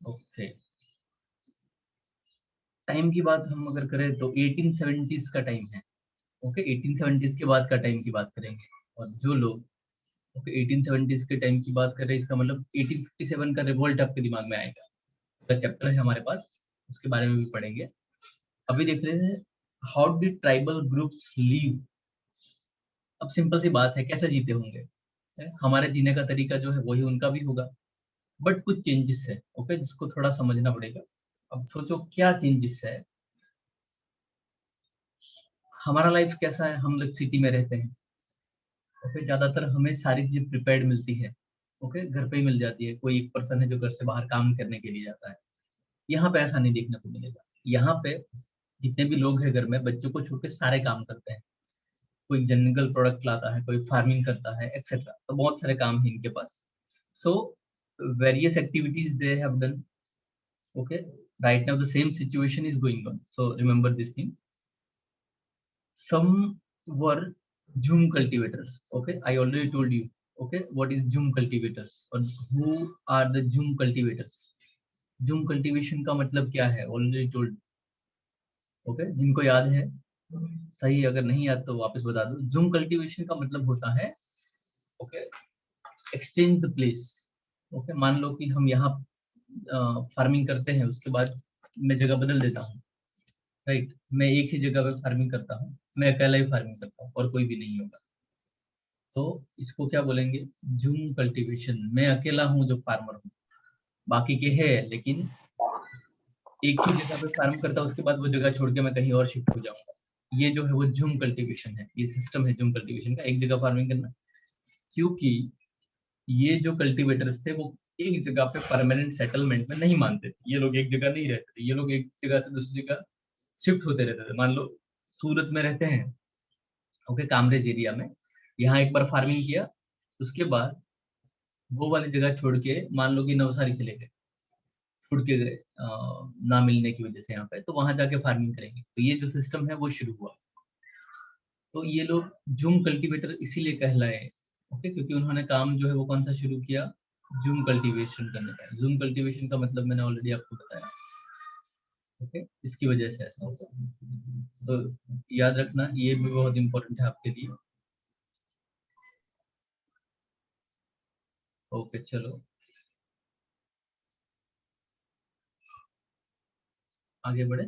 Okay, time की बात हम अगर करें तो 1870s का टाइम है। ओके, 1870s के बाद का टाइम की बात करेंगे। और जो लोग ओके 1870s के टाइम की बात कर रहे हैं, इसका मतलब 1857 का रिवोल्ट आपके दिमाग में आएगा। तो चैप्टर है हमारे पास, उसके बारे में भी पढ़ेंगे। अभी देख रहे हैं how did tribal groups leave. अब सिंपल सी बात है, कैसे जीते होंगे? हमारे जीने का तरीका जो है वही उनका भी होगा, बट कुछ चेंजेस है। ओके, जिसको थोड़ा समझना पड़ेगा। अब सोचो क्या चेंजेस है। हमारा लाइफ कैसा है, हम लोग सिटी में रहते हैं। ओके, ज्यादातर हमें सारी चीजें प्रिपेयर्ड मिलती है। ओके, घर पे ही मिल जाती है। कोई एक पर्सन है जो घर से बाहर काम करने के लिए जाता है। यहाँ पे ऐसा नहीं देखने को मिलेगा। यहाँ पे जितने भी लोग हैं घर में, बच्चों को छोड़ के सारे काम करते हैं। कोई जंगल प्रोडक्ट लाता है, कोई फार्मिंग करता है, एक्सेट्रा। तो बहुत सारे काम है इनके पास। So various activities they have done. Okay, right now the same situation is going on, so remember this thing. Some were Zoom cultivators. Okay, I already told you. Okay, what is Zoom cultivators or who are the Zoom cultivators? Zoom cultivation का मतलब क्या है, already told. Okay, जिनको याद है सही, अगर नहीं याद तो वापस बता दो। जूम कल्टीवेशन का मतलब होता है okay exchange the place. Okay, मान लो कि हम यहाँ फार्मिंग करते हैं, उसके बाद मैं जगह बदल देता हूँ। राइट, मैं एक ही जगह पे फार्मिंग करता हूँ, मैं अकेला ही फार्मिंग करता हूँ और कोई भी नहीं होगा। तो इसको क्या बोलेंगे? Zoom cultivation. मैं अकेला हूँ जो फार्मर हूँ, बाकी के है लेकिन एक ही जगह पे फार्म करता हूँ, उसके बाद वो जगह छोड़ के मैं कहीं और शिफ्ट हो जाऊंगा। ये जो है वो जूम कल्टीवेशन है, ये सिस्टम है जूम कल्टीवेशन का, एक जगह फार्मिंग करना। क्योंकि ये जो कल्टीवेटर्स थे वो एक जगह पे परमानेंट सेटलमेंट में नहीं मानते थे। ये लोग एक जगह नहीं रहते थे, ये लोग एक जगह से दूसरी जगह शिफ्ट होते रहते थे। मान लो सूरत में रहते हैं, ओके, कामरेज एरिया में, यहाँ एक बार फार्मिंग किया, उसके बाद वो वाली जगह छोड़ के मान लो कि नवसारी चले गए, छुट के गए ना मिलने की वजह से यहाँ पे, तो वहां जाके फार्मिंग करेंगे। तो ये जो सिस्टम है वो शुरू हुआ। तो ये लोग जूम कल्टीवेटर इसीलिए कहलाए। ओके, क्योंकि उन्होंने काम जो है वो कौन सा शुरू किया? जूम कल्टीवेशन करने का। जूम कल्टीवेशन का मतलब मैंने ऑलरेडी आपको बताया। ओके, इसकी वजह से ऐसा होता है। तो याद रखना, ये भी बहुत इंपॉर्टेंट है आपके लिए। ओके, चलो आगे बढ़े।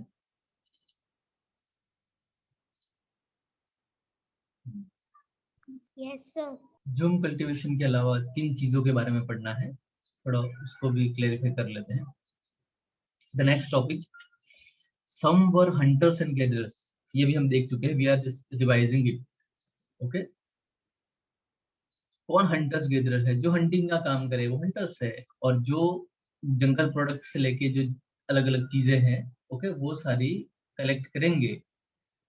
Yes sir. जूम कल्टीवेशन के अलावा किन चीजों के बारे में पढ़ना है, थोड़ा उसको भी क्लेरिफाई कर लेते हैं। The next topic, some were hunters and gatherers। ये भी हम देख चुके हैं, we are just revising it। Okay, कौन हंटर्स गैदरर है? जो हंटिंग का काम करे वो हंटर्स है। और जो जंगल प्रोडक्ट से लेके जो अलग अलग चीजें हैं, ओके, वो सारी कलेक्ट करेंगे,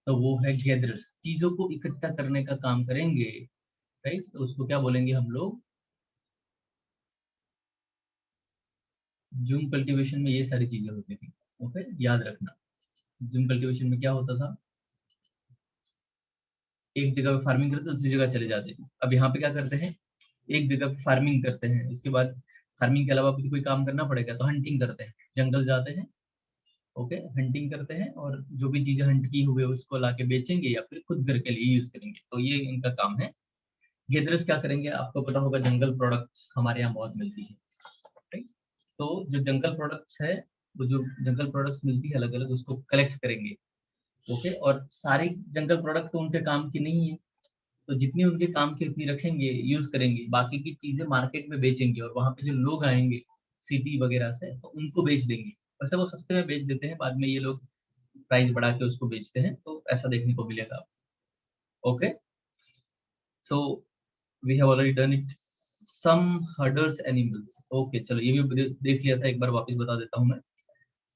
तो वो है गैदरर्स। चीजों को इकट्ठा करने का काम करेंगे। राइट, तो उसको क्या बोलेंगे हम लोग? जूम कल्टीवेशन में ये सारी चीजें होती थी। ओके, याद रखना, जूम कल्टीवेशन में क्या होता था? एक जगह पे फार्मिंग करते दूसरी जगह चले जाते हैं। अब यहाँ पे क्या करते हैं? एक जगह पे फार्मिंग करते हैं, उसके बाद फार्मिंग के अलावा भी कोई काम करना पड़ेगा, तो हंटिंग करते हैं, जंगल जाते हैं। ओके, हंटिंग करते हैं और जो भी चीजें हंट की हुई है उसको लाके बेचेंगे या फिर खुद घर के लिए यूज करेंगे, तो ये इनका काम है। गेदरर्स क्या करेंगे? आपको पता होगा जंगल प्रोडक्ट्स हमारे यहाँ बहुत मिलती है। राइट, तो जो जंगल प्रोडक्ट्स है, वो जो जंगल प्रोडक्ट्स मिलती है अलग अलग, उसको कलेक्ट करेंगे। ओके, और सारे जंगल प्रोडक्ट तो उनके काम की नहीं है, तो जितनी उनके काम की उतनी रखेंगे, यूज करेंगे, बाकी की चीजें मार्केट में बेचेंगे। और वहां पे जो लोग आएंगे सिटी वगैरह से, तो उनको बेच देंगे। वैसे वो सस्ते में बेच देते हैं, बाद में ये लोग प्राइस बढ़ा के उसको बेचते हैं, तो ऐसा देखने को मिलेगा। Okay, so we have already done it. Some herders animals. Okay, चलो ये भी देख लिया था, एक बार वापस बता देता हूँ मैं।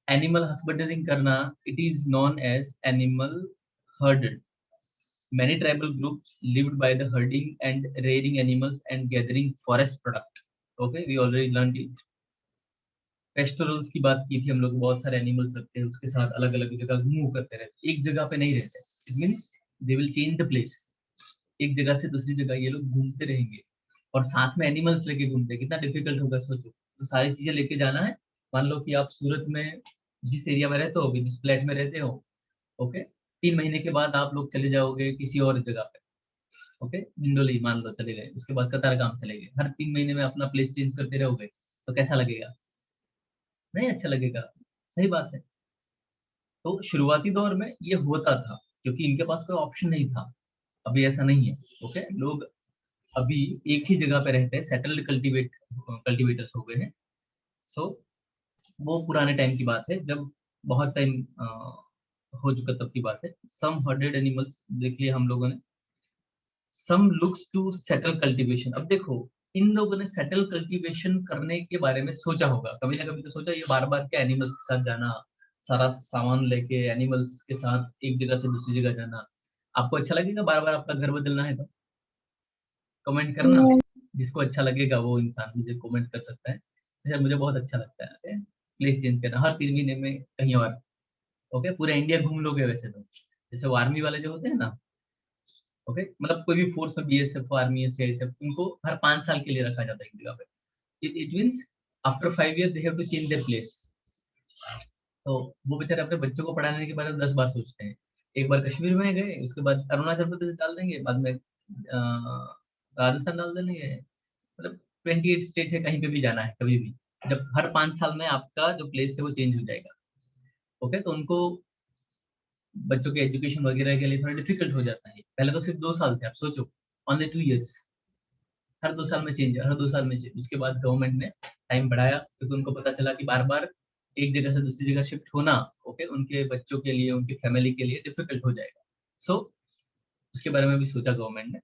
एनिमल हस्बेंडरिंग करना, it is known as animal herder. Many tribal groups lived by the herding and rearing animals and gathering forest product. Okay, we already learned it. Pastorals की बात की थी हम लोग, बहुत सारे एनिमल्स रखते हैं, उसके साथ अलग अलग जगह मूव करते रहते, एक जगह पे नहीं रहते। It means they will change the place. एक जगह से दूसरी जगह ये लोग घूमते रहेंगे और साथ में एनिमल्स लेके घूमते हैं। कितना डिफिकल्ट होगा सोचो, तो सारी चीजें लेके जाना है मान लो कि आप सूरत में जिस एरिया में रहते हो, जिस फ्लैट में रहते हो, ओके, 3 महीने के बाद आप लोग चले जाओगे किसी और जगह पे, ओके, इंडोली मान लो चले गए, उसके बाद कतार गांव चले गए, हर 3 महीने में अपना प्लेस चेंज करते रहोगे, तो कैसा लगेगा? नहीं अच्छा लगेगा। सही बात है। तो शुरुआती दौर में ये होता था क्योंकि इनके पास कोई ऑप्शन नहीं था। अभी ऐसा नहीं है। ओके, लोग अभी एक ही जगह पे रहते हैं, सेटल्ड कल्टीवेटर्स हो गए हैं। सो वो पुराने टाइम की बात है, जब बहुत टाइम हो चुका तब की बात है। सम हर्डेड एनिमल्स देख लिया हम लोगों ने। सम लुक्स टू सेटल कल्टीवेशन। अब देखो, इन लोगों ने सेटल कल्टीवेशन करने के बारे में सोचा होगा, कभी ना कभी तो सोचा, ये बार बार क्या एनिमल्स के साथ जाना, सारा सामान लेके एनिमल्स के साथ एक जगह से दूसरी जगह जाना, आपको अच्छा लगेगा बार बार आपका घर बदलना है तो? कमेंट करना। जिसको अच्छा लगेगा वो इंसान मुझे कमेंट कर सकता है। अच्छा, मुझे बहुत अच्छा लगता है प्लेस चेंज करना हर 3 महीने में कहीं और। ओके, पूरे इंडिया घूम लोगे वैसे तो, जैसे वो आर्मी वाले जो होते हैं ना, ओके, मतलब कोई भी फोर्स में, बीएसएफ, आर्मी, सीआईएसएफ, उनको हर 5 साल के लिए रखा जाता है एक जगह पे। It means after 5 years they have to change their place. तो वो बेचारे अपने बच्चों को पढ़ाने के बारे में 10 बार सोचते हैं। एक बार कश्मीर में गए, उसके बाद अरुणाचल प्रदेश डाल देंगे, बाद में राजस्थान डाल देंगे, मतलब 28 स्टेट है, कहीं पे भी जाना है कभी भी, जब हर 5 साल में आपका जो प्लेस है वो चेंज हो जाएगा। ओके, तो उनको बच्चों के एजुकेशन वगैरह के लिए थोड़ा डिफिकल्ट हो जाता है। पहले तो सिर्फ 2 साल थे, आप सोचो, ओनली 2 years, हर 2 साल में चेंज, हर 2 साल में चेंज। उसके बाद गवर्नमेंट ने टाइम बढ़ाया क्योंकि उनको पता चला कि बार बार एक जगह से दूसरी जगह शिफ्ट होना, ओके, उनके बच्चों के लिए, उनकी फैमिली के लिए डिफिकल्ट हो जाएगा। सो उसके बारे में भी सोचा गवर्नमेंट ने।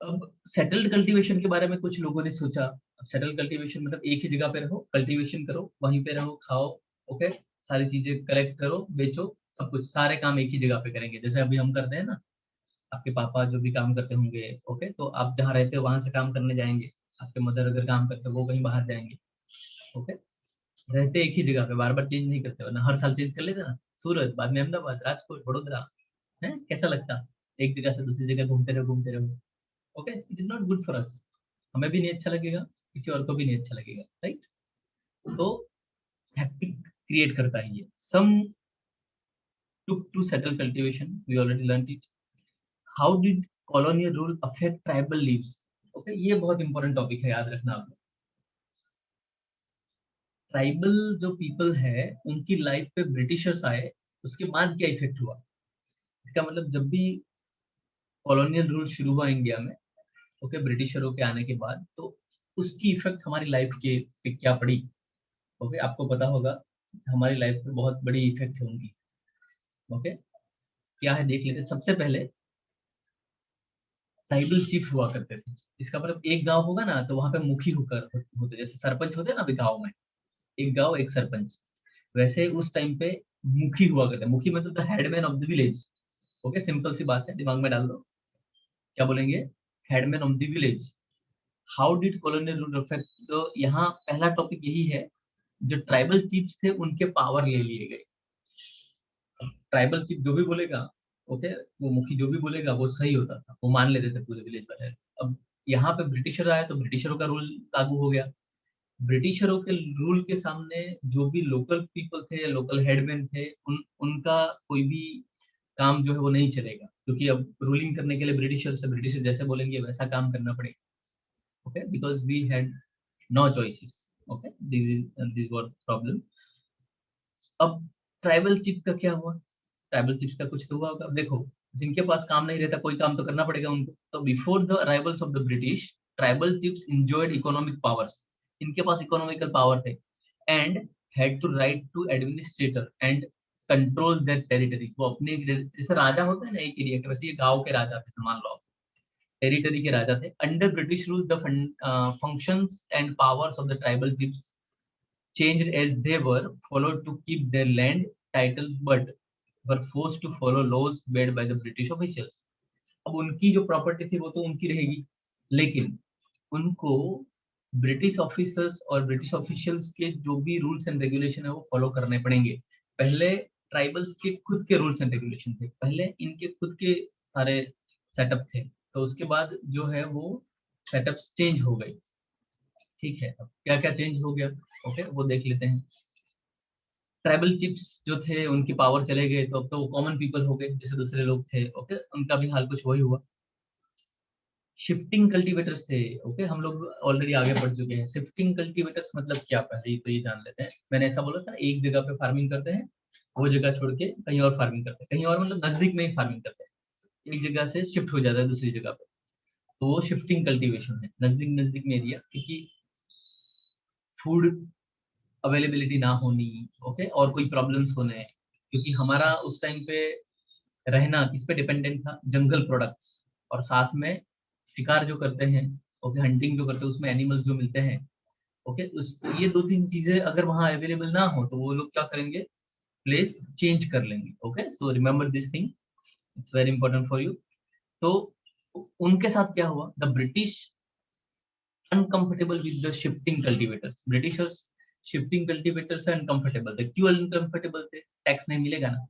अब सेटल्ड कल्टीवेशन के बारे में कुछ लोगों ने सोचा। अब सेटल्ड कल्टीवेशन मतलब एक ही जगह पे रहो, कल्टीवेशन करो, वहीं पे रहो, खाओ, ओके, सारी चीजें कलेक्ट करो, बेचो, सब कुछ, सारे काम एक ही जगह पे करेंगे, जैसे अभी हम करते हैं ना। आपके पापा जो भी काम करते होंगे, ओके, तो आप जहाँ रहते हो वहां से काम करने जाएंगे। आपके मदर अगर काम करते हो वो कहीं बाहर जाएंगे, ओके। रहते एक ही जगह पे, बार बार चेंज नहीं करते, वरना हर साल चेंज कर लेते ना, सूरत, बाद में अहमदाबाद, राजकोट, वडोदरा, है कैसा लगता? एक जगह से दूसरी जगह घूमते रहो, घूमते रहो। Okay, it is not good for us. हमें भी नहीं अच्छा लगेगा, किसी और को भी नहीं अच्छा लगेगा, राइट? तो हैप्टिक क्रिएट करता है ये। सम took to settle cultivation, we already learned it. How did colonial rule affect tribal lives? Okay, ये बहुत इंपॉर्टेंट टॉपिक है, याद रखना आपको। ट्राइबल जो पीपल है उनकी लाइफ पे ब्रिटिशर्स आए, उसके बाद क्या इफेक्ट हुआ? इसका मतलब जब भी कॉलोनियल रूल शुरू हुआ इंडिया में, ओके, ब्रिटिशरों के आने के बाद, तो उसकी इफेक्ट हमारी लाइफ के पे क्या पड़ी? ओके, आपको पता होगा हमारी लाइफ पे बहुत बड़ी इफेक्ट है उनकी। ओके, क्या है देख लेते हैं। सबसे पहले ट्राइबल चीफ हुआ करते थे। इसका मतलब एक गांव होगा ना तो वहां पे मुखी होकर होते, जैसे सरपंच होते हैं ना अभी गाँव में, एक गांव एक सरपंच, वैसे उस टाइम पे मुखी हुआ करते हैं। मुखी मतलब the headman of the village. Okay, simple सी बात है, दिमाग में डाल दो, क्या बोलेंगे? Headman of the village. How did colonial rule affect? तो यहाँ पहला टॉपिक यही है, जो ट्राइबल चीफ्स थे उनके पावर ले लिए गए। ट्राइबल चीफ जो भी बोलेगा, ओके, वो मुखी जो भी बोलेगा वो सही होता था, वो मान लेते थे पूरे विलेज वाले। अब यहाँ पे ब्रिटिशर आया तो ब्रिटिशरों का रूल लागू हो गया। ब्रिटिशरों के रूल के सामने जो भी लोकल पीपल थे, लोकल हेडमैन थे, उनका कोई भी काम जो है वो नहीं चलेगा, क्योंकि अब रूलिंग करने के लिए ब्रिटिशर जैसे बोलेंगे वैसा काम करना पड़ेगा। Okay, because we had no choices. Okay, this was problem. अब ट्राइबल चीफ का क्या हुआ? ट्राइबल चीफ का कुछ तो हुआ होगा। अब देखो, जिनके पास काम नहीं रहता, कोई काम तो करना पड़ेगा उनको। तो before the arrivals of the British, tribal chiefs enjoyed economic powers. इनके पास इकोनॉमिकल पावर थे, and had to right to administrator and control their territory. वो अपने, जैसे राजा होते हैं ना एक एरिया के, वैसे ये गांव के राजा थे, मान लो टेरिटरी के राजा थे। Under British rule the functions and powers of the tribal chiefs changed as they were followed to keep their land title, but were forced to follow laws made by the British officials. अब उनकी जो property थी वो तो उनकी रहेगी, लेकिन उनको ब्रिटिश ऑफिसर्स और ब्रिटिश ऑफिशियल्स के जो भी रूल्स एंड रेगुलेशन है वो फॉलो करने पड़ेंगे। पहले ट्राइबल्स के खुद के रूल्स एंड रेगुलेशन थे, पहले इनके खुद के सारे सेटअप थे, तो उसके बाद जो है वो सेटअप्स चेंज हो गए। ठीक है, अब क्या क्या चेंज हो गया, ओके वो देख लेते हैं। ट्राइबल चिप्स जो थे उनकी पावर चले गए, तो अब तो वो कॉमन पीपल हो गए, जैसे दूसरे लोग थे, ओके उनका भी हाल कुछ वही हुआ। शिफ्टिंग कल्टीवेटर्स थे, ओके हम लोग ऑलरेडी आगे बढ़ चुके हैं। शिफ्टिंग कल्टीवेटर्स मतलब क्या, पहले तो ये जान लेते हैं। मैंने ऐसा बोला था, एक जगह पे फार्मिंग करते हैं, वो जगह छोड़ के कहीं और फार्मिंग करते हैं, कहीं और मतलब नजदीक में ही फार्मिंग करते हैं, एक जगह से शिफ्ट हो जाता है दूसरी जगह पे, तो वो शिफ्टिंग कल्टीवेशन है। नजदीक नजदीक में एरिया, क्योंकि फूड अवेलेबिलिटी ना होनी, ओके और कोई प्रॉब्लम्स होने, क्योंकि हमारा उस टाइम पे रहना किस पे डिपेंडेंट था, जंगल प्रोडक्ट्स, और साथ में शिकार जो करते हैं, ओके हंटिंग जो करते हैं, उसमें एनिमल्स जो मिलते हैं, ओके उस ये दो तीन चीजें अगर वहां अवेलेबल ना हो तो वो लोग क्या करेंगे, प्लेस चेंज कर लेंगे। Okay so remember this thing, it's very important for you. तो उनके साथ क्या हुआ, the British uncomfortable with the shifting cultivators, Britishers shifting cultivator से अनकंफर्टेबल थे। क्यों अनकंफर्टेबल थे, टैक्स नहीं मिलेगा ना,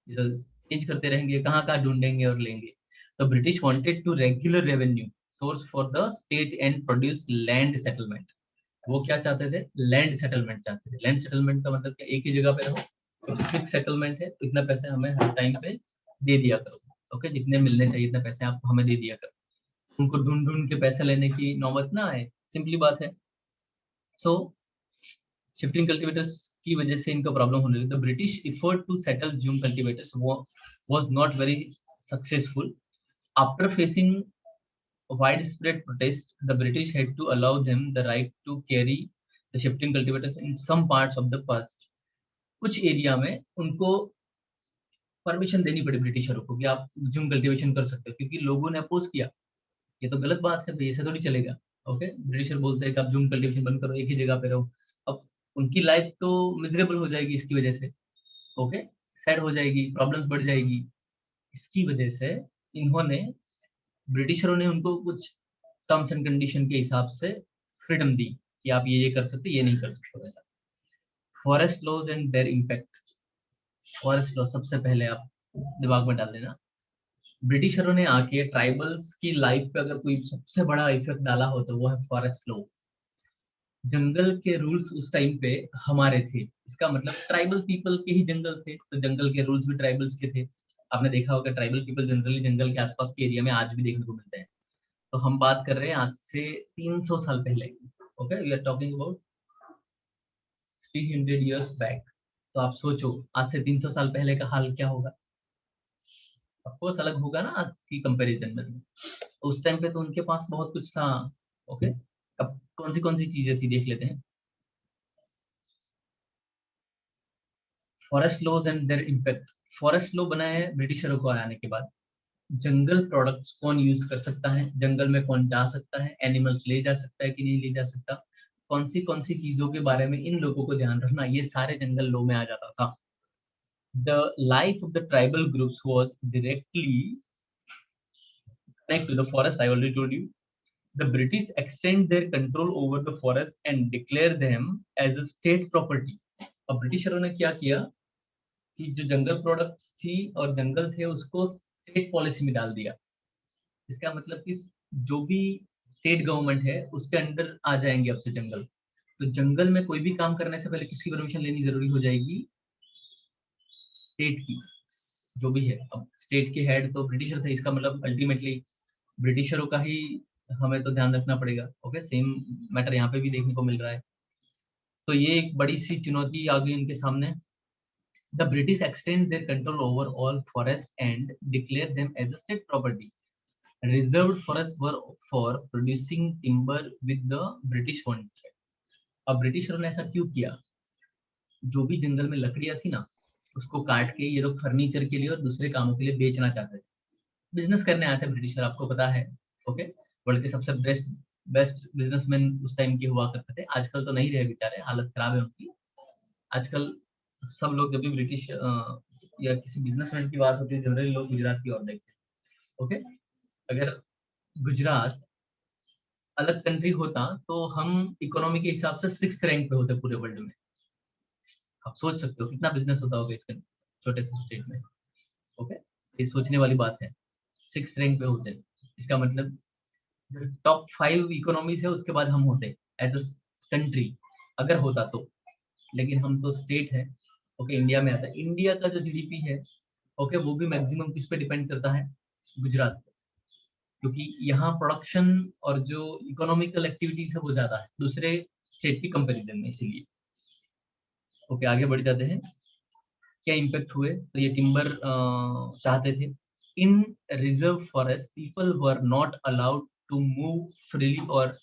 चेंज करते रहेंगे, कहाँ कहाँ ढूंढेंगे और लेंगे। तो British wanted to regular revenue source for the state and produce land settlement. वो क्या चाहते थे, लैंड सेटलमेंट चाहते थे। लैंड सेटलमेंट का मतलब क्या, एक ही जगह पे रहो, फिक्स सेटलमेंट है, तो इतना पैसे हमें हर टाइम पे दे दिया करो, ओके जितने मिलने चाहिए इतने पैसे आप हमें दे दिया करो, उनको ढूंढ ढूंढ के पैसे लेने की नौबत ना आए, सिंपली बात है। सो शिफ्टिंग कल्टीवेटर्स की वजह से इनको प्रॉब्लम होने लगी। The British effort to settle jhum cultivators was not very successful. After facing widespread protest, the British had to allow them the right to carry the shifting cultivators in some parts of the forest. कुछ area में उनको permission देनी पड़ी ब्रिटिशरों को कि आप zoom cultivation कर सकते हो, क्योंकि लोगों ने अपोज किया, ये तो गलत बात है भाई, ऐसे थोड़ी चलेगा। ओके ब्रिटिशर बोलते हैं कि आप जूम कल्टीवेशन बंद करो, एक ही जगह पे रहो। अब उनकी लाइफ तो मिजरेबल हो जाएगी इसकी वजह से, ओके सैड हो जाएगी, प्रॉब्लम्स बढ़ जाएगी। इसकी वजह से इन्होंने, ब्रिटिशरों ने उनको कुछ टर्म्स एंड कंडीशन के हिसाब से फ्रीडम दी कि आप ये कर सकते, ये नहीं कर सकते वैसा। Forest laws and their impact. Forest law सबसे पहले आप दिमाग में डाल देना, ब्रिटिशरों ने आके ट्राइबल्स की लाइफ पे अगर कोई सबसे बड़ा इफेक्ट डाला हो तो वो है फॉरेस्ट लॉ। जंगल के रूल्स उस टाइम पे हमारे थे, इसका मतलब ट्राइबल पीपल के ही जंगल थे, तो जंगल के रूल्स भी ट्राइबल्स के थे। आपने देखा होगा ट्राइबल पीपल जनरली जंगल के आसपास के एरिया में आज भी देखने को मिलते हैं। तो हम बात कर रहे हैं आज से 300 साल पहले, okay we are talking about 300 years back. तो आप सोचो आज से 300 साल पहले का हाल क्या होगा, ऑफकोर्स अलग होगा ना आज की कंपैरिजन में। तो उस टाइम पे तो उनके पास बहुत कुछ था, ओके अब कौन सी चीजें थी देख लेते हैं। Forest laws and their impact. Forest law बनाए हैं ब्रिटिशरों को आने के बाद। जंगल प्रोडक्ट्स कौन यूज कर सकता है, जंगल में कौन जा सकता है, एनिमल्स ले जा सकता है कि नहीं ले जा सकता, कौन सी चीजों के बारे में इन लोगों को ध्यान रखना, ये सारे जंगल लॉ में आ जाता था। The life of the tribal groups was directly connected to the forest. I already told you. The British extend their control over the forest and declare them as a state property. अब ब्रिटिशरों ने क्या किया कि जो जंगल products थी और जंगल थे उसको स्टेट पॉलिसी में डाल दिया। इसका मतलब कि जो भी स्टेट गवर्नमेंट है उसके अंडर आ जाएंगे अब से जंगल। तो जंगल में कोई भी काम करने से पहले किसकी परमिशन लेनी जरूरी हो जाएगी, स्टेट की, जो भी है। अब स्टेट के हेड तो ब्रिटिशर थे, इसका मतलब अल्टीमेटली ब्रिटिशरों का ही हमें तो ध्यान रखना पड़ेगा। ओके सेम मैटर यहाँ पे भी देखने को मिल रहा है। तो ये एक बड़ी सी चुनौती आ गई इनके सामने। The British extend their control over all forest and declare them as a state property. Reserved forest were for producing timber with the British wanted. अब ब्रिटिशरों ने ऐसा क्यों किया, जो भी जंगल में लकड़ियां थी ना उसको काट के ये लोग फर्नीचर के लिए और दूसरे कामों के लिए बेचना चाहते थे। बिजनेस करने आए थे ब्रिटिशर, आपको पता है। ओके वर्ल्ड के सबसे बेस्ट बेस्ट बिजनेसमैन उस टाइम के हुआ करते थे, आजकल तो नहीं रहे बेचारे, हालत खराब है उनकी। आजकल सब लोग जब भी ब्रिटिश या किसी बिजनेसमैन की बात होती है जनरली लोग गुजरात की ओर देखते हैं। ओके अगर गुजरात अलग कंट्री होता तो हम इकोनॉमी के हिसाब से 6th रैंक पे होते पूरे वर्ल्ड में। आप सोच सकते हो कितना बिजनेस होता होगा इसके छोटे से स्टेट में। ओके ये सोचने वाली बात है, 6th रैंक पे होते, इसका मतलब टॉप 5 इकोनॉमीज है उसके बाद हम होते। एज अ कंट्री अगर होता तो, लेकिन हम तो स्टेट है। ओके, इंडिया में आता है। इंडिया का जो जीडीपी है, ओके, वो भी मैक्सिमम किस पे डिपेंड करता है? गुजरात पे, क्योंकि यहाँ प्रोडक्शन और जो इकोनॉमिकल एक्टिविटीज है वो ज्यादा है दूसरे स्टेट की कंपैरिजन में, इसीलिए। ओके, आगे बढ़ जाते हैं। क्या इम्पैक्ट हुए? तो ये टिम्बर चाहते थे। In reserve forest people were not allowed to move freely और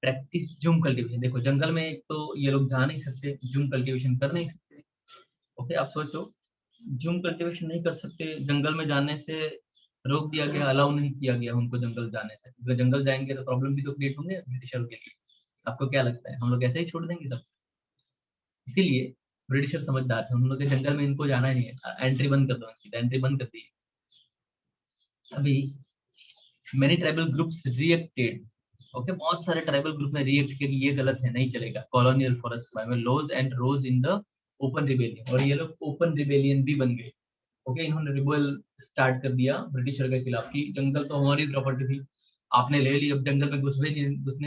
प्रैक्टिस जूम कल्टीवेशन। देखो, जंगल में एक तो ये लोग जा नहीं सकते, जूम कल्टीवेशन कर नहीं सकते। ओके, आप सोचो, जूम कल्टीवेशन नहीं कर सकते, जंगल में जाने से रोक दिया गया, अलाउ नहीं किया गया उनको जंगल जाने से। अगर जंगल जाएंगे तो प्रॉब्लम भी तो क्रिएट होंगे ब्रिटिशर के लिए। आपको क्या लगता है, हम लोग ऐसे ही छोड़ देंगे सब? इसीलिए ब्रिटिशर समझदार थे, हम लोग के जंगल में इनको जाना ही है, एंट्री बंद कर दो इनकी, एंट्री बंद कर दी। अभी many tribal groups reacted. Okay, बहुत सारे ट्राइबल ग्रुप ने रिएक्ट किया कि ये गलत है, नहीं चलेगा। Colonial forest by laws and rose in the open rebellion, और ये लोग ओपन रिबेलियन भी बन गए। ओके, इन्होंने रिबेल स्टार्ट कर दिया ब्रिटिशर के खिलाफ कि जंगल तो हमारी प्रॉपर्टी थी, आपने ले ली, अब जंगल में घुसने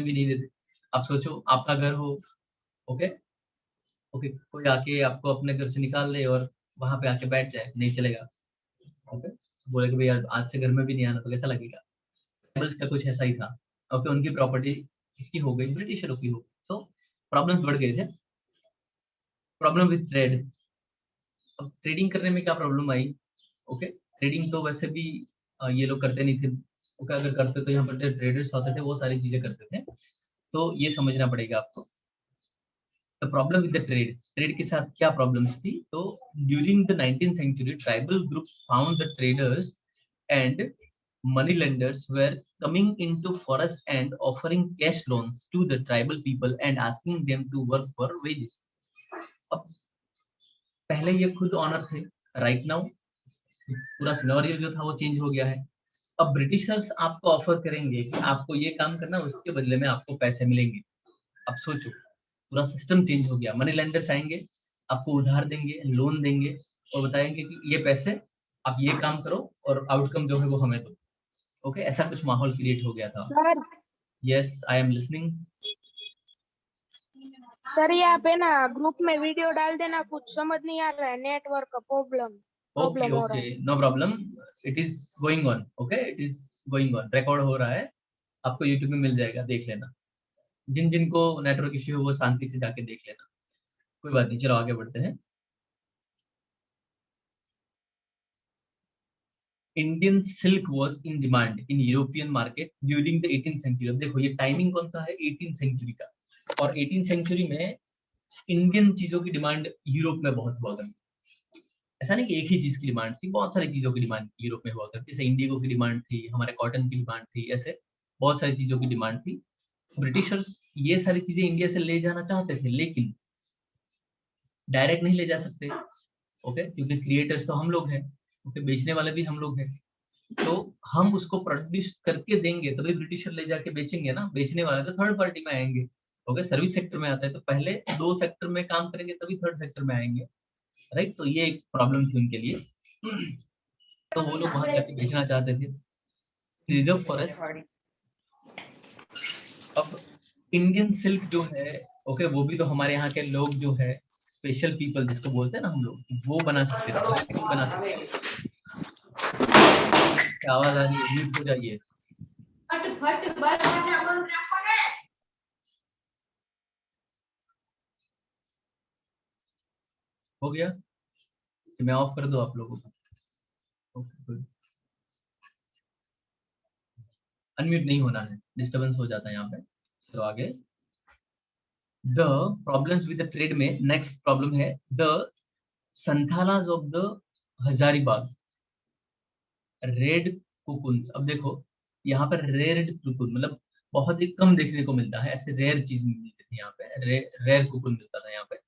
भी नहीं देते। आप सोचो, आपका घर हो, ओके, ओके, कोई आके आपको अपने घर से निकाल ले और वहां पे आके बैठ जाए, नहीं चलेगा। ओके, बोले कि भैया आज से घर में भी नहीं आना, तो कैसा लगेगा? ट्राइबल्स का कुछ ऐसा ही था। ओके, उनकी प्रॉपर्टी किसकी हो गई? ब्रिटिशरों की हो गई। सो प्रॉब्लम्स बढ़ गए थे। Problem with trade. अब ट्रेडिंग करने में क्या प्रॉब्लम आई? ओके, ट्रेडिंग तो वैसे भी ये लोग करते नहीं थे। ओके, अगर करते तो यहाँ पर ट्रेडर्स होते थे, वो सारी चीजें करते थे। तो ये समझना पड़ेगा आपको। The problem with the trade, trade के साथ क्या प्रॉब्लम्स थी? तो during the 19th century tribal group found the traders and money lenders were coming into forest and offering cash loans to the tribal people and asking them to work for wages. अब पहले ये खुद honour थे, right now पूरा scenario जो था वो change हो गया है। अब ब्रिटिशर्स आपको ऑफर करेंगे कि आपको ये काम करना, उसके बदले में आपको पैसे मिलेंगे। अब सोचो, पूरा सिस्टम चेंज हो गया। मनी लेंडर्स आएंगे, आपको उधार देंगे, लोन देंगे और बताएंगे कि ये पैसे आप ये काम करो और आउटकम जो है वो हमें दो। ओके, ऐसा कुछ माहौल क्रिएट हो गया था। Sir yes, I am listening. Sir ये आप है ना ग्रुप में वीडियो डाल देना, कुछ समझ नहीं आ रहा है, नेटवर्क का ओके प्रॉब्लम हो रहा ओके, है। No problem, it is going on. Okay, it is going on, record हो रहा है, आपको यूट्यूब में मिल जाएगा, देख लेना। जिन जिनको नेटवर्क इश्यू है वो शांति से जाके देख लेना, कोई बात नहीं। चलो आगे बढ़ते हैं। Indian silk was in demand in European market during the 18th century. अब देखो, ये टाइमिंग कौन सा है? 18th सेंचुरी का। और 18th सेंचुरी में इंडियन चीजों की डिमांड यूरोप में बहुत हुआ करती। ऐसा नहीं कि एक ही चीज की डिमांड थी, बहुत सारी चीजों की डिमांड यूरोप में हुआ करती। जैसे इंडिगो की डिमांड थी, हमारे कॉटन की डिमांड थी, ऐसे बहुत सारी चीजों की डिमांड थी। ब्रिटिशर्स ये सारी चीजें इंडिया से ले जाना चाहते थे, लेकिन डायरेक्ट नहीं ले जा सकते। ओके, क्योंकि क्रिएटर्स तो हम लोग हैं, ओके, बेचने वाले भी हम लोग हैं। तो हम उसको प्रोड्यूस करके देंगे तभी ब्रिटिशर ले जाके बेचेंगे ना, बेचने वाले तो थर्ड पार्टी में आएंगे। ओके, सर्विस सेक्टर में आता है, तो पहले दो सेक्टर में काम करेंगे तभी थर्ड सेक्टर में आएंगे, राइट? तो ये एक प्रॉब्लम थी उनके लिए। तो वो लोग वहां जाके बेचना चाहते थे। Reserve forest. अब इंडियन सिल्क जो है, ओके, वो भी तो हमारे यहाँ के लोग जो है, स्पेशल पीपल जिसको बोलते हैं ना हम लोग, वो बना सकते थे, हम नहीं बना सकते। क्या आवाज आ रही है? म्यूट हो जाइए। हो गया कि मैं ऑफ कर दूं आप लोगों को? अनम्यूट नहीं होना है, डिस्टर्बेंस हो जाता है यहाँ पे। तो आगे the problems with the trade में नेक्स्ट प्रॉब्लम है the Santhals of the Hazaribagh red cocoon. अब देखो, यहाँ पर रेड कुकुन मतलब बहुत ही कम देखने को मिलता है, ऐसे रेयर चीज मिलती थी यहाँ पे, रेयर कुकुन मिलता था यहाँ पे।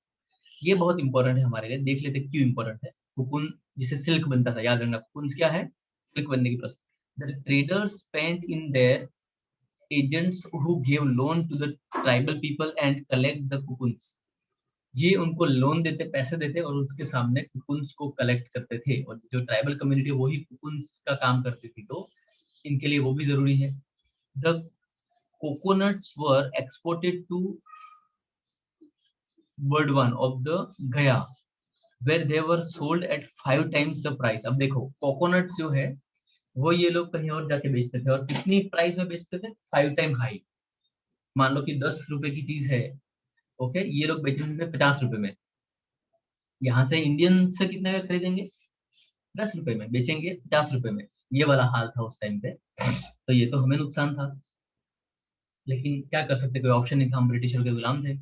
ये बहुत इंपॉर्टेंट है हमारे लिए, देख लेते क्यों इंपॉर्टेंट है। कुकुन जिससे सिल्क बनता था, याद रखना, कुकुन क्या है? सिल्क बनने की process. The traders spent in their agents who gave loan to the tribal people and collect the cocoons। ये उनको लोन देते, पैसे देते और उसके सामने कुकुन्स को कलेक्ट करते थे, और जो ट्राइबल कम्युनिटी वही कुकुन्स का काम करती थी, तो इनके लिए वो भी जरूरी है। The coconuts were exported to Burdwan of the Gaya, where they were sold at 5 times the price. अब देखो कोकोनट्स जो है वो ये लोग कहीं और जाके बेचते थे और कितनी प्राइस में बेचते थे, 5 टाइम हाई। मान लो कि 10 रुपए की चीज है, ओके, ये लोग बेचते थे 50 रुपए में। यहाँ से इंडियन से कितने में खरीदेंगे, 10 रुपए में बेचेंगे, 50 रुपए में। ये वाला हाल था उस टाइम पे। तो ये तो हमें नुकसान था, लेकिन क्या कर सकते, कोई ऑप्शन नहीं था, हम ब्रिटिशर के गुलाम थे।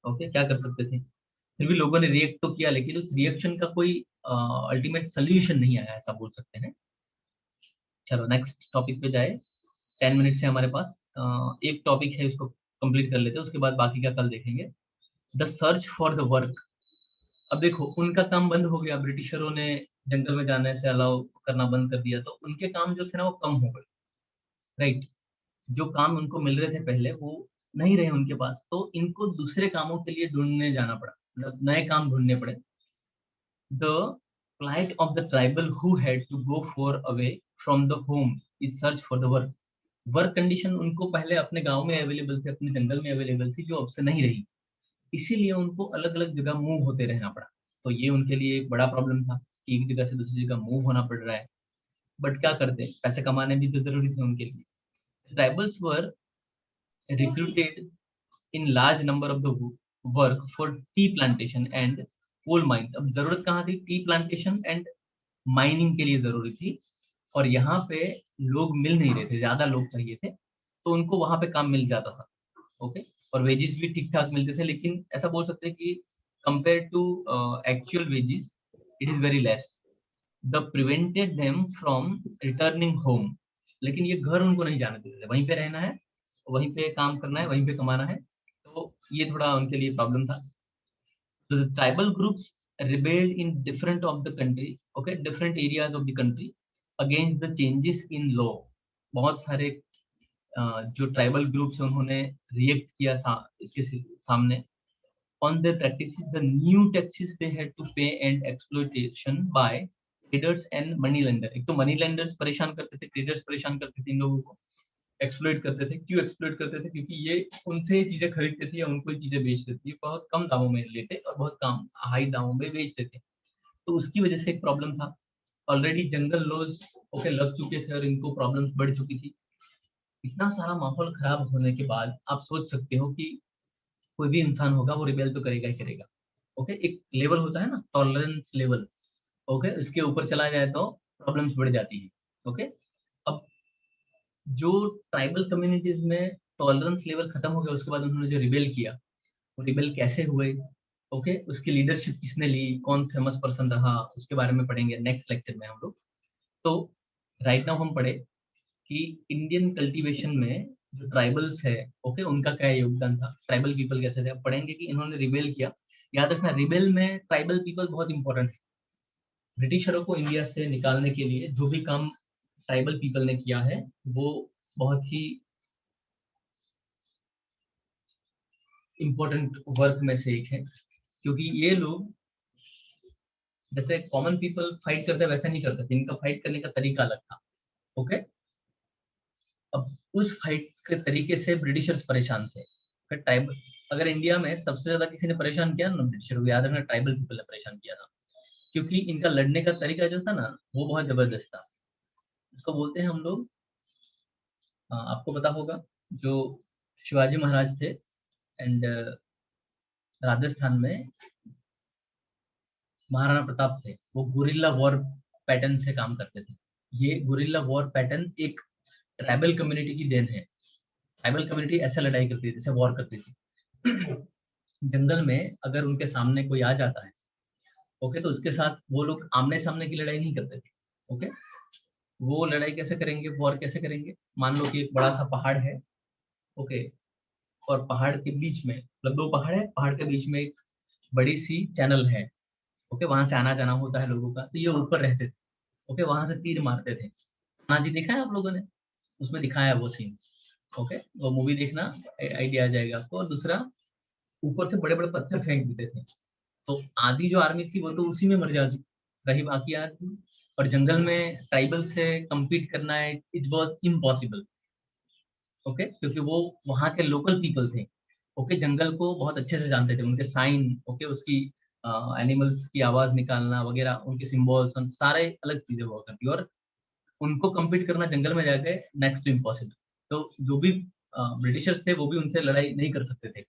ओके, क्या कर सकते थे। फिर भी लोगों ने रिएक्ट तो किया, लेकिन उस रिएक्शन का कोई अल्टीमेट सोल्यूशन नहीं आया, ऐसा बोल सकते हैं। चलो नेक्स्ट टॉपिक पे जाए। 10 मिनट है हमारे पास। एक टॉपिक है, उसको कंप्लीट कर लेते हैं, उसके बाद बाकी का कल देखेंगे। The search for the work. अब देखो उनका काम बंद हो गया, ब्रिटिशरों ने जंगल में जाने से अलाउ करना बंद कर दिया, तो उनके काम जो थे ना वो कम हो गए, राइट। जो काम उनको मिल रहे थे पहले वो नहीं रहे उनके पास, तो इनको दूसरे कामों के लिए ढूंढने जाना पड़ा, मतलब नए काम ढूंढने पड़े। The plight of the tribal who had to go far away from the home is search for the work. Work condition उनको पहले अपने गांव में अवेलेबल थी, अपने जंगल में अवेलेबल थी, जो अब से नहीं रही, इसीलिए उनको अलग अलग जगह मूव होते रहना पड़ा। तो ये उनके लिए एक बड़ा प्रॉब्लम था कि एक जगह से दूसरी जगह मूव होना पड़ रहा है। बट क्या करते, पैसे कमाने भी तो जरूरी थे उनके लिए। Tribals were recruited in large number of the work for tea plantation and coal mines. अब जरूरत कहाँ थी, टी प्लांटेशन एंड माइनिंग के लिए जरूरी थी, और यहाँ पे लोग मिल नहीं रहे थे, ज्यादा लोग चाहिए थे, तो उनको वहां पे काम मिल जाता था। ओके, और वेजेस भी ठीक ठाक मिलते थे, लेकिन ऐसा बोल सकते हैं कि compare to actual wages it is very less. The prevented them from returning home. लेकिन ये घर उनको नहीं जाने देते थे, वहीं पे रहना है, वहीं पे काम करना है, वहीं पे कमाना है, तो ये थोड़ा उनके लिए प्रॉब्लम था। तो the tribal groups rebelled in different of the country, okay, different areas of the country against the changes in law. बहुत सारे जो ट्राइबल ग्रुप्स हैं उन्होंने रिएक्ट किया इसके सामने। on their practices, the new taxes they had to pay and exploitation by traders and money lender। एक तो मनी लेंडर्स परेशान करते थे, ट्रेडर्स परेशान करते थे इन लोगों को, एक्सप्लोइट करते थे। क्यों एक्सप्लोइट करते थे, क्योंकि ये उनसे चीजें खरीदते थे या उनको चीजें बेचते थे, बहुत कम दामों में लेते और बहुत कम हाई दामों में बेचते थे, तो उसकी वजह से एक प्रॉब्लम था। ऑलरेडी जंगल लॉज ओके लग चुके थे और इनको प्रॉब्लम्स बढ़ चुकी थी। इतना सारा माहौल खराब होने के बाद आप सोच सकते हो कि कोई भी इंसान होगा वो रिबेल तो करेगा ही करेगा। ओके, एक लेवल होता है ना, टॉलरेंस लेवल, ओके, इसके ऊपर चला जाए तो प्रॉब्लम्स बढ़ जाती है। ओके, अब जो ट्राइबल कम्युनिटीज में टॉलरेंस लेवल खत्म हो गया, उसके बाद उन्होंने जो रिबेल किया, वो रिबेल कैसे हुए, ओके, उसकी लीडरशिप किसने ली, कौन फेमस पर्सन रहा, उसके बारे में पढ़ेंगे नेक्स्ट लेक्चर में हम लोग। तो राइट नाउ हम पढ़े कि इंडियन कल्टीवेशन में जो ट्राइबल्स है, ओके, उनका क्या योगदान था, ट्राइबल पीपल कैसे थे। अब पढ़ेंगे कि इन्होंने रिबेल किया। याद रखना, रिबेल में ट्राइबल पीपल बहुत इंपॉर्टेंट है। ब्रिटिशरों को इंडिया से निकालने के लिए जो भी काम ट्राइबल पीपल ने किया है वो बहुत ही इम्पोर्टेंट वर्क में से एक है, क्योंकि ये लोग जैसे कॉमन पीपल फाइट करते वैसा नहीं करते थे, इनका फाइट करने का तरीका अलग था। ओके, अब उस फाइट के तरीके से ब्रिटिशर्स परेशान थे। फिर ट्राइबल, अगर इंडिया में सबसे ज्यादा किसी ने परेशान किया ना ब्रिटिशर को, याद रखना ट्राइबल पीपल ने परेशान किया था, क्योंकि इनका लड़ने का तरीका जो था ना वो बहुत जबरदस्त था। उसको बोलते हैं हम लोग, आपको पता होगा, जो शिवाजी महाराज थे एंड राजस्थान में महाराणा प्रताप थे, वो गुरिल्ला वॉर पैटर्न से काम करते थे। ये गुरिल्ला वॉर पैटर्न एक ट्राइबल कम्युनिटी की देन है। ट्राइबल कम्युनिटी ऐसे लड़ाई करती थी, ऐसे वॉर करती थी। जंगल में अगर उनके सामने कोई आ जाता है, ओके, तो उसके साथ वो लोग आमने सामने की लड़ाई नहीं करते थे। ओके, वो लड़ाई कैसे करेंगे, वॉर कैसे करेंगे, मान लो कि एक बड़ा सा पहाड़ है, ओके, और पहाड़ के बीच में, मतलब दो पहाड़ है, पहाड़ के बीच में एक बड़ी सी चैनल है, ओके, वहां से आना जाना होता है लोगों का, तो ये ऊपर रहते थे, ओके, वहां से तीर मारते थे। हाँ जी, देखा है आप लोगों ने, उसमें दिखाया है वो सीन। ओके, वो मूवी देखना, आइडिया आ जाएगा आपको। और दूसरा, ऊपर से बड़े बड़े पत्थर फेंक देते थे, तो आधी जो आर्मी थी वो तो उसी में मर जाती, रही बाकी आर्मी। और जंगल में ट्राइबल से compete करना है, इट वॉज इम्पॉसिबल। ओके, क्योंकि वो वहाँ के लोकल पीपल थे। ओके, जंगल को बहुत अच्छे से जानते थे, उनके साइन, ओके, उसकी एनिमल्स की आवाज निकालना वगैरह, उनके सिंबल्स सारे अलग चीजें हुआ करती, और उनको कम्पीट करना जंगल में जाके नेक्स्ट टू इम्पॉसिबल। तो जो भी ब्रिटिशर्स थे वो भी उनसे लड़ाई नहीं कर सकते थे।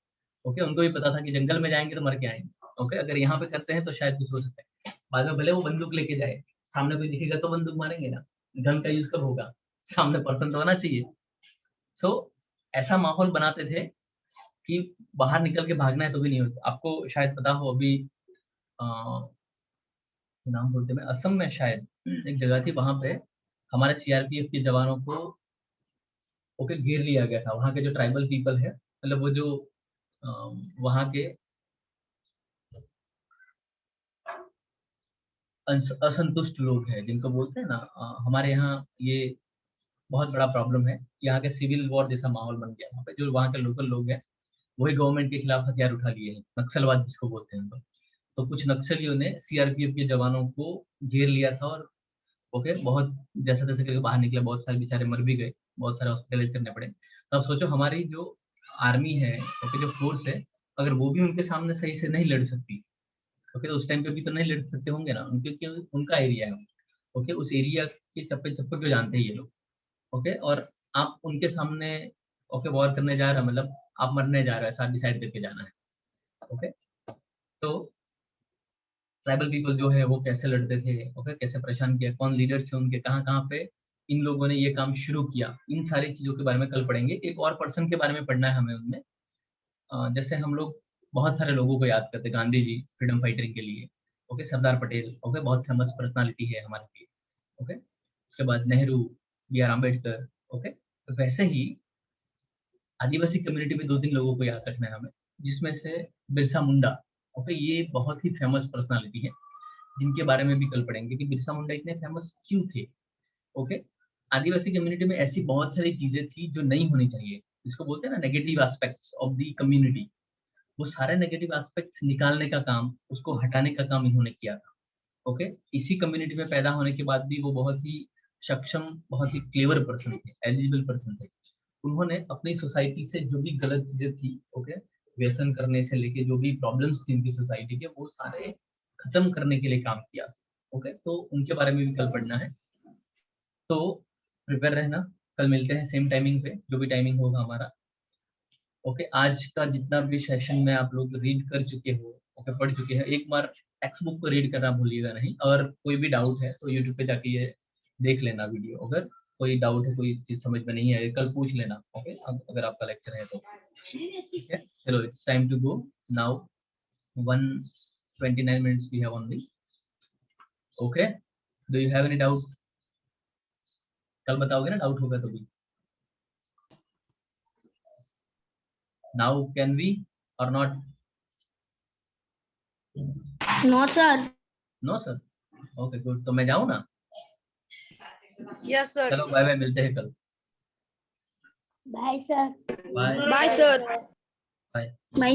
ओके, उनको भी पता था कि जंगल में जाएंगे तो मर के आएंगे। ओके, अगर यहाँ पे करते हैं तो शायद कुछ हो सकता है। बाद में भले वो बंदूक लेके जाए, सामने कोई दिखेगा तो बंदूक मारेंगे ना, गन का यूज कब होगा, सामने पर्सन तो होना चाहिए। सो ऐसा माहौल बनाते थे कि बाहर निकल के भागना है तो भी नहीं होता। आपको शायद पता हो, अभी नाम बोलते में, असम में शायद एक जगह थी, वहां पे हमारे सीआरपीएफ के जवानों को ओके घेर लिया गया था। वहाँ के जो ट्राइबल पीपल है, मतलब वो जो वहाँ के असंतुष्ट लोग हैं, जिनको बोलते हैं ना, हमारे यहाँ ये बहुत बड़ा प्रॉब्लम है। यहाँ के सिविल वॉर जैसा माहौल बन गया वहाँ पे। जो वहाँ के लोकल लोग हैं वही गवर्नमेंट के खिलाफ हथियार उठा लिए हैं, नक्सलवाद जिसको बोलते हैं हम लोग। तो कुछ नक्सलियों ने सीआरपीएफ के जवानों को घेर लिया था, और ओके बहुत जैसा तैसे करके बाहर निकले, बहुत सारे बेचारे मर भी गए, बहुत सारे हॉस्पिटलाइज करने पड़े। तो अब सोचो हमारी जो आर्मी है, ओके, जो फोर्स है, अगर वो भी उनके सामने सही से नहीं लड़ सकती, ओके, तो उस टाइम पे भी तो नहीं लड़ सकते होंगे ना, उनके क्योंकि उनका एरिया है। ओके, उस एरिया के चप्पे चप्पे को जानते हैं ये लोग। ओके, और आप उनके सामने ओके वॉर करने जा रहे हो, मतलब आप मरने जा रहे हो, ऐसा डिसाइड करके जाना है। ओके, तो ट्राइबल पीपल जो है वो कैसे लड़ते थे, ओके, कैसे परेशान किया, कौन लीडर्स थे उनके, कहाँ कहाँ पे इन लोगों ने ये काम शुरू किया, इन सारी चीजों के बारे में कल पढ़ेंगे। एक और पर्सन के बारे में पढ़ना है हमें उनमें। जैसे हम लोग बहुत सारे लोगों को याद करते, गांधी जी फ्रीडम फाइटर के लिए, ओके, सरदार पटेल, ओके, बहुत फेमस पर्सनालिटी है हमारे लिए। ओके, उसके बाद Nehru, B R Ambedkar. Okay, तो वैसे ही आदिवासी कम्युनिटी में 2-3 लोगों को याद रखना है हमें, जिसमें से बिरसा मुंडा। ओके, ये बहुत ही फेमस पर्सनालिटी है, जिनके बारे में भी कल पढ़ेंगे कि बिरसा मुंडा इतने फेमस क्यों थे। ओके, आदिवासी कम्युनिटी में ऐसी बहुत सारी चीजें थी जो नहीं होनी चाहिए, जिसको बोलते हैं ना negative aspects of the community. वो सारे नेगेटिव एस्पेक्ट्स निकालने का काम, उसको हटाने का काम इन्होंने किया था। ओके, इसी कम्युनिटी में पैदा होने के बाद भी वो बहुत ही सक्षम, बहुत ही क्लेवर पर्सन थे, एलिजिबल पर्सन थे। उन्होंने अपनी सोसाइटी से जो भी गलत चीजें थी, ओके, व्यसन करने से लेके जो भी प्रॉब्लम्स थी उनकी सोसाइटी के, वो सारे खत्म करने के लिए काम किया। ओके, तो उनके बारे में भी कल पढ़ना है, तो प्रिपेयर रहना। कल मिलते हैं सेम टाइमिंग पे, जो भी टाइमिंग होगा हमारा। ओके, आज का जितना भी सेशन में आप लोग रीड कर चुके हो, ओके, पढ़ चुके हैं, एक बार टेक्स्ट बुक को रीड करना भूलिएगा नहीं। और कोई भी डाउट है तो यूट्यूब पे जाके ये देख लेना वीडियो। अगर कोई डाउट है, कोई चीज समझ में नहीं है, कल पूछ लेना। ओके, अब अगर आपका लेक्चर है तो ठीक है। चलो, it's time to go now. 1:29 minutes we have only. Okay, do you have any doubt? कल बताओगे ना डाउट होगा तो भी। Now can we or not? No, sir. No sir. Okay, good. तो मैं जाऊँ ना? Yes, sir. चलो बाय बाय, मिलते हैं कल। Bye, sir. Bye bye sir. Bye. Bye.